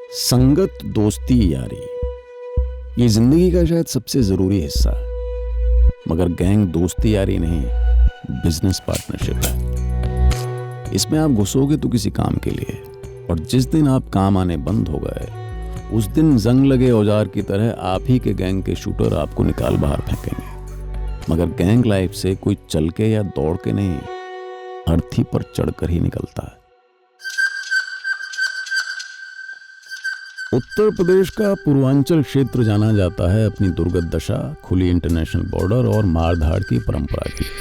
संगत, दोस्ती, यारी, ये जिंदगी का शायद सबसे जरूरी हिस्सा है। मगर गैंग दोस्ती यारी नहीं, बिजनेस पार्टनरशिप है। इसमें आप घुसोगे तो किसी काम के लिए, और जिस दिन आप काम आने बंद हो गए उस दिन जंग लगे औजार की तरह आप ही के गैंग के शूटर आपको निकाल बाहर फेंकेंगे। मगर गैंग लाइफ से कोई चल के या दौड़ के नहीं, अर्थी पर चढ़कर ही निकलता है। उत्तर प्रदेश का पूर्वांचल क्षेत्र जाना जाता है अपनी दुर्गत दशा, खुली इंटरनेशनल बॉर्डर और मारधाड़ की परंपरा के लिए।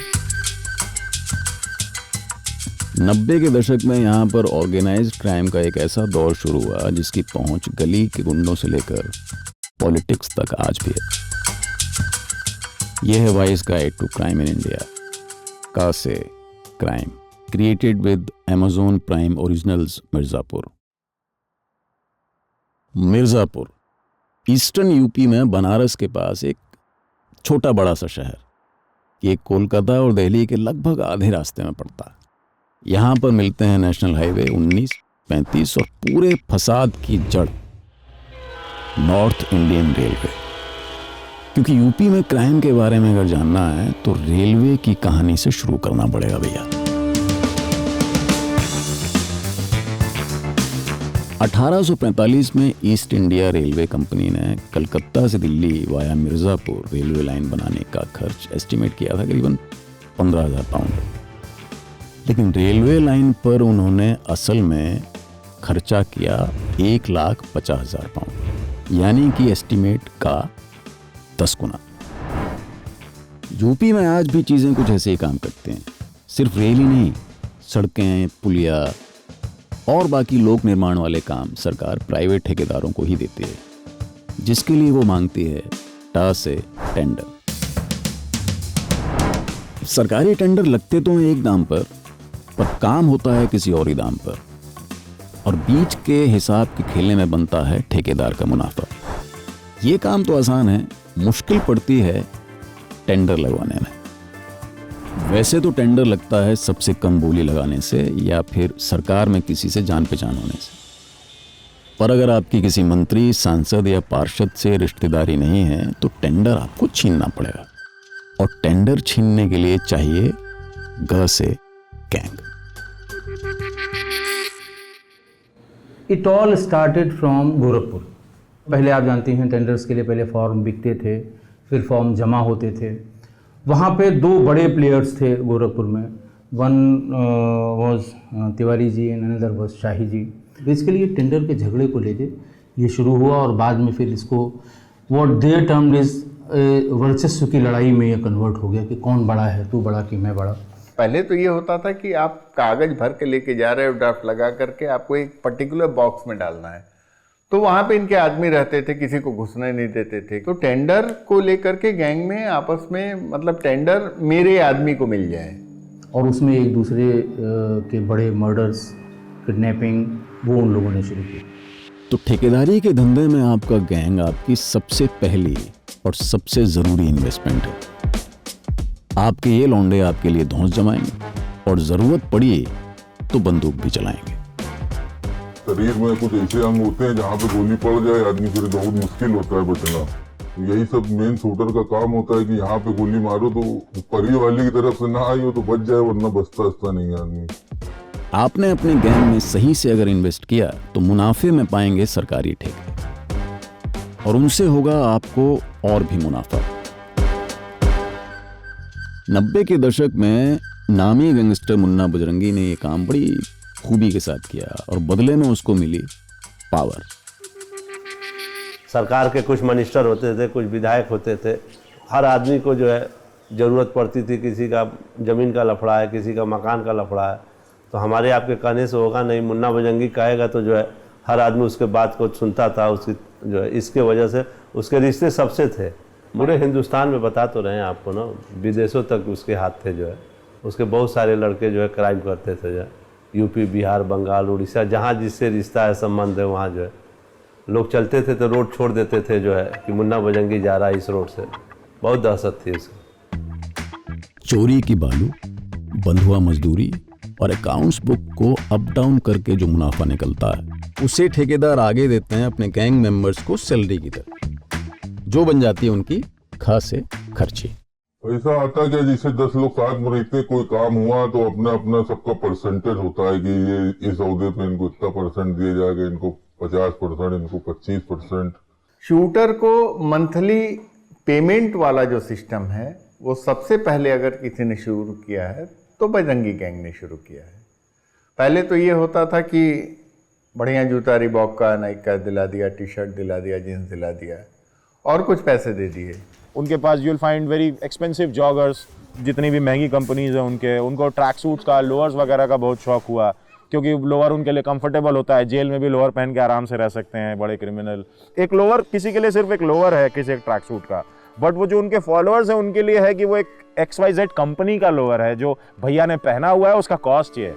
90 के दशक में यहाँ पर ऑर्गेनाइज्ड क्राइम का एक ऐसा दौर शुरू हुआ जिसकी पहुंच गली के गुंडों से लेकर पॉलिटिक्स तक आज भी है। यह है vice guide to crime in India, का से crime, created with Amazon prime originals. Mirzapur eastern UP में बनारस के पास एक छोटा बड़ा सा शहर। ये कोलकाता और दिल्ली के लगभग आधे रास्ते में पड़ता है। यहाँ पर मिलते हैं नेशनल हाईवे 19, 35 और पूरे फसाद की जड़ नॉर्थ इंडियन रेलवे। क्योंकि यूपी में क्राइम के बारे में अगर जानना है तो रेलवे की कहानी से शुरू करना पड़ेगा भैया। 1845 में ईस्ट इंडिया रेलवे कंपनी ने कलकत्ता से Delhi via Mirzapur railway line बनाने का खर्च एस्टिमेट किया था करीबन 15,000 पाउंड। लेकिन रेलवे लाइन पर उन्होंने असल में खर्चा किया 1,50,000 पाउंड, यानी कि एस्टिमेट का 10 गुना। यूपी में आज भी चीज़ें कुछ ऐसे ही काम करते हैं। सिर्फ रेल ही नहीं, सड़कें, पुलिया और बाकी लोक निर्माण वाले काम सरकार प्राइवेट ठेकेदारों को ही देती है, जिसके लिए वो मांगती है टा से टेंडर। सरकारी टेंडर लगते तो हैं एक दाम पर काम होता है किसी और ही दाम पर, और बीच के हिसाब के खेलने में बनता है ठेकेदार का मुनाफा। ये काम तो आसान है, मुश्किल पड़ती है टेंडर लगवाने में। वैसे तो टेंडर लगता है सबसे कम बोली लगाने से या फिर सरकार में किसी से जान पहचान होने से। पर अगर आपकी किसी मंत्री, सांसद या पार्षद से रिश्तेदारी नहीं है तो टेंडर आपको छीनना पड़ेगा, और टेंडर छीनने के लिए चाहिए ग से gang. It all started from Gorakhpur. पहले आप जानते हैं टेंडर्स के लिए पहले फॉर्म बिकते थे, फिर फॉर्म जमा होते थे। वहाँ पे दो बड़े प्लेयर्स थे गोरखपुर में। One was Tiwari ji and another was Shahi ji. Basically ये टेंडर के झगड़े को लेके ये शुरू हुआ, और बाद में फिर इसको व्हाट दे टर्म्ड इज वर्चस्व की लड़ाई में ये कन्वर्ट हो गया कि कौन बड़ा है, तू बड़ा कि मैं बड़ा। पहले तो ये होता था कि आप कागज़ भर के लेके जा रहे हो, ड्राफ्ट लगा करके आपको एक पर्टिकुलर बॉक्स में डालना है, तो वहाँ पे इनके आदमी रहते थे, किसी को घुसने नहीं देते थे। तो टेंडर को लेकर के गैंग में आपस में मतलब टेंडर मेरे आदमी को मिल जाए, और उसमें एक दूसरे के बड़े मर्डर्स, किडनैपिंग वो उन लोगों ने शुरू किया। तो ठेकेदारी के धंधे में आपका गैंग आपकी सबसे पहली और सबसे ज़रूरी इन्वेस्टमेंट है। आपके ये लौंडे आपके लिए धौंस जमाएंगे और ज़रूरत पड़ी तो बंदूक भी चलाएंगे। शरीर में कुछ ऐसे अंग होते हैं जहाँ पे गोली पड़ जाए आदमी फिर बहुत मुश्किल होता है बचना। यही सब मेन शूटर का काम होता है कि यहाँ पे गोली मारो तो परी वाली की तरफ से ना आई हो तो बच जाए, वरना बचता नहीं आदमी। आपने अपने गैंग में सही से अगर इन्वेस्ट किया तो मुनाफे में पाएंगे सरकारी ठेके, और उनसे होगा आपको और भी मुनाफा। 90 के दशक में नामी गैंगस्टर मुन्ना बजरंगी ने ये काम बड़ी खूबी के साथ किया, और बदले में उसको मिली पावर। सरकार के कुछ मिनिस्टर होते थे, कुछ विधायक होते थे। हर आदमी को जो है ज़रूरत पड़ती थी, किसी का ज़मीन का लफड़ा है, किसी का मकान का लफड़ा है, तो हमारे आपके कहने से होगा नहीं, मुन्ना बजरंगी कहेगा तो जो है हर आदमी उसके बात को सुनता था। उसकी जो है इसके वजह से उसके रिश्ते सबसे थे। पूरे हिंदुस्तान में बता तो रहे हैं आपको ना, विदेशों तक उसके हाथ थे। जो है उसके बहुत सारे लड़के जो है क्राइम करते थे, जो है यूपी, बिहार, बंगाल, उड़ीसा, जहाँ जिससे रिश्ता है, संबंध है, वहाँ जो है लोग चलते थे तो रोड छोड़ देते थे, जो है कि मुन्ना बजरंगी जा रहा है इस रोड से। बहुत दहशत थी उसकी। चोरी की बालू, बंधुआ मजदूरी और अकाउंट्स बुक को अप डाउन करके जो मुनाफा निकलता है उसे ठेकेदार आगे देते हैं अपने गैंग मेंबर्स को सैलरी की तरह, जो बन जाती है उनकी खास से खर्ची। पैसा आता क्या, जिसे 10 लोग साथ में रहते, कोई काम हुआ तो अपना अपना सबका परसेंटेज होता है कि ये इस अहदे पे इनको इतना परसेंट दिया जाएगा, इनको 50%, इनको 25%। शूटर को मंथली पेमेंट वाला जो सिस्टम है वो सबसे पहले अगर किसी ने शुरू किया है तो बजरंगी गैंग ने शुरू किया है। पहले तो ये होता था कि बढ़िया जूता रिबॉक का, नाइक का दिला दिया, टी शर्ट दिला दिया, जीन्स दिला दिया और कुछ पैसे दे दिए। उनके पास you will find very expensive joggers, जितनी भी महंगी कंपनीज हैं उनको ट्रैक सूट्स का, लोअर्स वगैरह का बहुत शौक हुआ, क्योंकि लोअर उनके लिए कंफर्टेबल होता है। जेल में भी लोअर पहन के आराम से रह सकते हैं बड़े क्रिमिनल। एक लोअर किसी के लिए सिर्फ एक लोअर है, किसी एक ट्रैक सूट का, बट वो जो उनके फॉलोअर्स हैं उनके लिए है कि वो एक XYZ कंपनी का लोअर है जो भैया ने पहना हुआ है, उसका कॉस्ट ये है।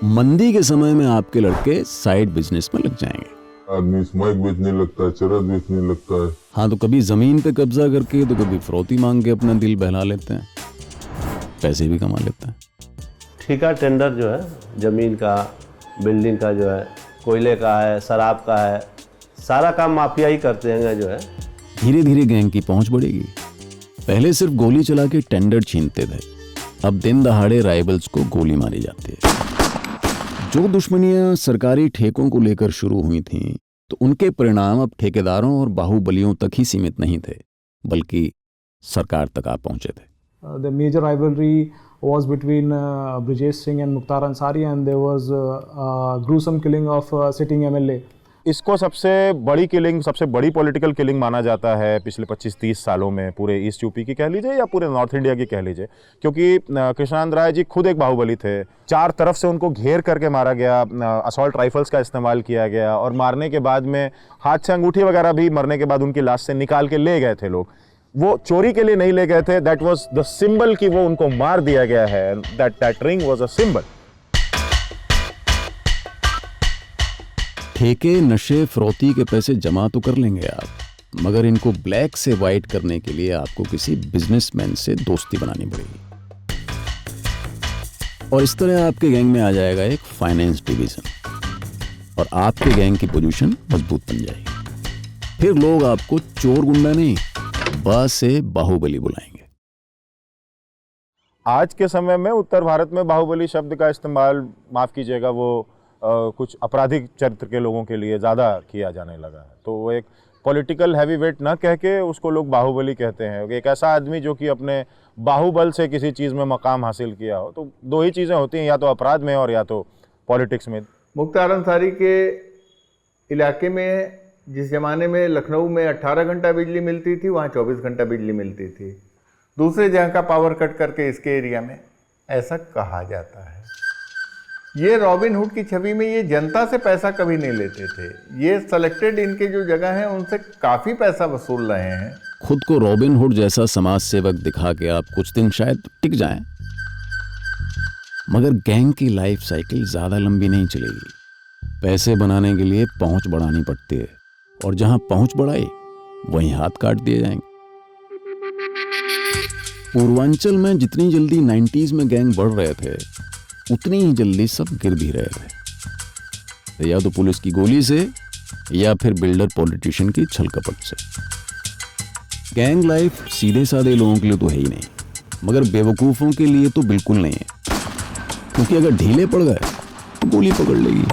मंदी के समय में आपके लड़के साइड बिजनेस में लग जाएंगे। आदमी स्मोक बेचने लगता है, चरस बेचने लगता है। हाँ, तो कभी जमीन पे कब्जा करके तो कभी फिरौती मांग के अपना दिल बहला लेते हैं, पैसे भी कमा लेते हैं। ठेका टेंडर जो है जमीन का, बिल्डिंग का जो है, कोयले का है, शराब का है, सारा काम माफिया ही करते हैं जो है। धीरे धीरे गैंग की पहुंच बढ़ेगी। पहले सिर्फ गोली चला के टेंडर छीनते थे, अब दिन दहाड़े राइवल्स को गोली मारी जाती है। जो दुश्मनियां सरकारी ठेकों को लेकर शुरू हुई थीं, तो उनके परिणाम अब ठेकेदारों और बाहुबलियों तक ही सीमित नहीं थे, बल्कि सरकार तक आ पहुंचे थे। The major rivalry was between Brijesh Singh and Mukhtar Ansari, and there was gruesome killing of sitting MLA. इसको सबसे बड़ी किलिंग, सबसे बड़ी पॉलिटिकल किलिंग माना जाता है पिछले 25-30 सालों में, पूरे ईस्ट यूपी की कह लीजिए या पूरे नॉर्थ इंडिया की कह लीजिए, क्योंकि कृष्णानंद राय जी खुद एक बाहुबली थे। 4 तरफ से उनको घेर करके मारा गया, असॉल्ट राइफल्स का इस्तेमाल किया गया, और मारने के बाद में हाथ से अंगूठी वगैरह भी मरने के बाद उनकी लाश से निकाल के ले गए थे लोग। वो चोरी के लिए नहीं ले गए थे, दैट वाज द सिंबल कि वो उनको मार दिया गया है, that ring was a symbol. ठेके, नशे, फिरौती के पैसे जमा तो कर लेंगे आप, मगर इनको ब्लैक से वाइट करने के लिए आपको किसी बिजनेसमैन से दोस्ती बनानी पड़ेगी। और इस तरह आपके गैंग में आ जाएगा एक फाइनेंस डिवीजन, और आपके गैंग की पोजीशन मजबूत बन जाएगी। फिर लोग आपको चोर गुंडा नहीं, बा से बाहुबली बुलाएंगे। आज के समय में उत्तर भारत में बाहुबली शब्द का इस्तेमाल, माफ़ कीजिएगा, वो कुछ आपराधिक चरित्र के लोगों के लिए ज़्यादा किया जाने लगा है। तो वो एक पॉलिटिकल हैवी वेट ना कह के उसको लोग बाहुबली कहते हैं। एक ऐसा आदमी जो कि अपने बाहुबल से किसी चीज़ में मकाम हासिल किया हो। तो 2 ही चीज़ें होती हैं, या तो अपराध में और या तो पॉलिटिक्स में। मुख्तार अंसारी के इलाके में जिस ज़माने में लखनऊ में 18 घंटा बिजली मिलती थी, वहाँ 24 घंटा बिजली मिलती थी। दूसरे जगह का पावर कट करके इसके एरिया में, ऐसा कहा जाता है। ये रॉबिन हुड की छवि में ये जनता से पैसा कभी नहीं लेते थे, ये सेलेक्टेड इनके जो जगह हैं उनसे काफ़ी पैसा वसूल रहे हैं। खुद को रॉबिन हुड जैसा समाज सेवक दिखा के आप कुछ दिन शायद टिक जाएं, मगर गैंग की लाइफ साइकिल ज़्यादा लंबी नहीं चलेगी। पैसे बनाने के लिए पहुंच बढ़ानी पड़ती है, और जहां पहुंच बढ़ाई वहीं हाथ काट दिए जाएंगे। पूर्वांचल में जितनी जल्दी 90s में गैंग बढ़ रहे थे, उतनी ही जल्दी सब गिर भी रहे थे, या तो पुलिस की गोली से या फिर बिल्डर पॉलिटिशियन की छल कपट से। गैंग लाइफ सीधे साधे लोगों के लिए तो है ही नहीं, मगर बेवकूफ़ों के लिए तो बिल्कुल नहीं है, क्योंकि अगर ढीले पड़ गए तो गोली पकड़ लेगी।